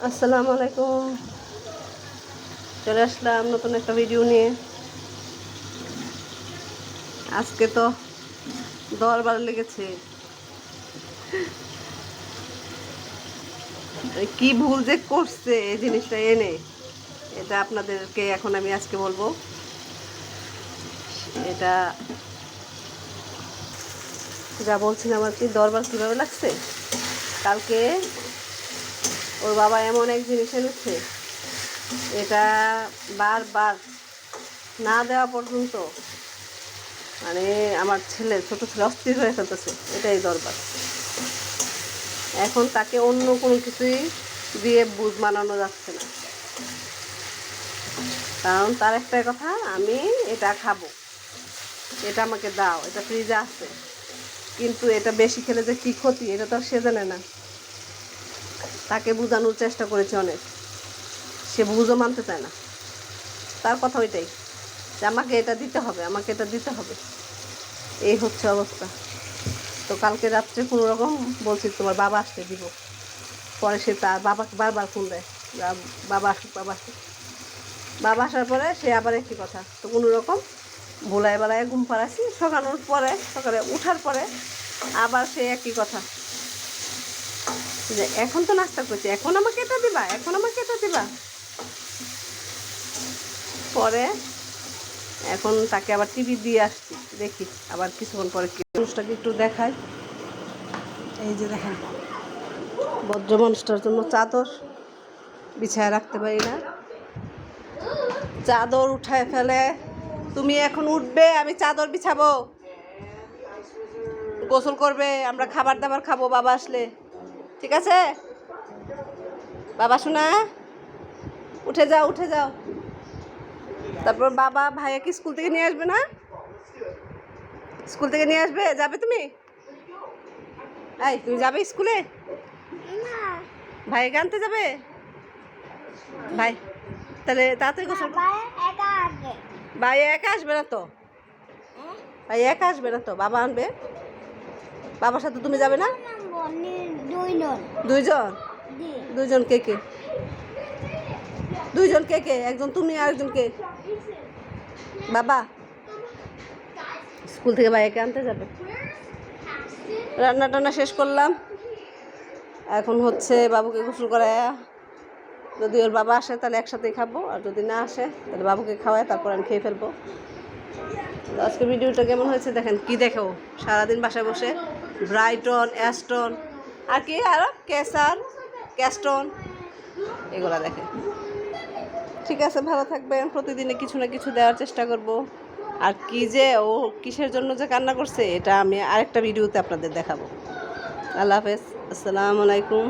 আসসালামু আলাইকুম। চলে আসলাম নতুন একটা ভিডিও নিয়ে। আজকে তো দরবার লেগেছে। কি ভুল যে করছে এই জিনিসটা এনে, এটা আপনাদেরকে এখন আমি আজকে বলবো। এটা যা বলছিলাম আর কি, দরবার কীভাবে লাগছে। কালকে ওর বাবা এমন এক জিনিস এনেছে, এটা বারবার না দেওয়া পর্যন্ত মানে আমার ছোট ছেলে অস্থির হয়ে ফেলতেছে। এটাই দরবার। এখন তাকে অন্য কোনো কিছুই দিয়ে বুঝ মানানো যাচ্ছে না, কারণ তার একটাই কথা, আমি এটা খাবো, এটা আমাকে দাও, এটা ফ্রিজে আছে। কিন্তু এটা বেশি খেলে যে কী ক্ষতি, এটা তো আর সে জানে না। তাকে বোঝানোর চেষ্টা করেছে অনেক, সে বুঝও মানতে চায় না। তার কথা ওইটাই যে আমাকে এটা দিতে হবে, আমাকে এটা দিতে হবে। এই হচ্ছে অবস্থা। তো কালকে রাত্রে কোনো রকম বলছি তোমার বাবা আসতে দিব, পরে সে তার বাবাকে বারবার ফোন দেয়, বাবা আসুক, বাবা আসুক। বাবা আসার পরে সে আবার একটি কথা, তো কোনো রকম ভোলায় বেলায় ঘুম পাড়াচ্ছি। সকালের পরে, সকালে উঠার পরে আবার সে একই কথা, যে এখন তো নাস্তা করছি, এখন আমাকে এটা দিবা, এখন আমাকে এটা দিবা। পরে এখন তাকে আবার টিভি দিয়ে আসছি, দেখি আবার কিছুক্ষণ পরে কি মানুষটাকে একটু দেখায়। এই যে দেখেন, বজ্র মানুষটার জন্য চাদর বিছায় রাখতে পারি না, চাদর উঠায় ফেলে। তুমি এখন উঠবে, আমি চাদর বিছাবো, গোসল করবে, আমরা খাবার দাবার খাবো বাবা আসলে, ঠিক আছে? বাবা শোনা, উঠে যাও, উঠে যাও। তারপর বাবা ভাইয়াকে স্কুল থেকে নিয়ে আসবে না? স্কুল থেকে নিয়ে আসবে, যাবে তুমি? এই তুমি যাবে স্কুলে? ভাইকে আনতে যাবে? ভাই তাহলে তাড়াতাড়ি গোসল। ভাই একা আসবে না তো, ভাই একা আসবে না তো, বাবা আনবে। বাবার সাথে তুমি যাবে না? দুইজন? দুইজন কে কে? দুইজন কে কে? একজন তুমি আর একজন কে? বাবা স্কুল থেকে ভাইকে আনতে যাবে। রান্না টান্না শেষ করলাম, এখন হচ্ছে বাবুকে গোসল করায়, যদি ওর বাবা আসে তাহলে একসাথেই খাবো, আর যদি না আসে তাহলে বাবুকে খাওয়ায় তারপর আমি খেয়ে ফেলবো। আজকে ভিডিওটা কেমন হয়েছে দেখেন। কি দেখো, সারাদিন বাসায় বসে ব্রাইটন, অ্যাস্টন আর কি আরও ক্যাসার, ক্যাস্টন, এগুলা দেখে। ঠিক আছে, ভালো থাকবেন। প্রতিদিনে কিছু না কিছু দেওয়ার চেষ্টা করব। আর কি যে ও কিসের জন্য যে কান্না করছে, এটা আমি আরেকটা ভিডিওতে আপনাদের দেখাবো। আল্লাহ হাফেজ, আসসালামু আলাইকুম।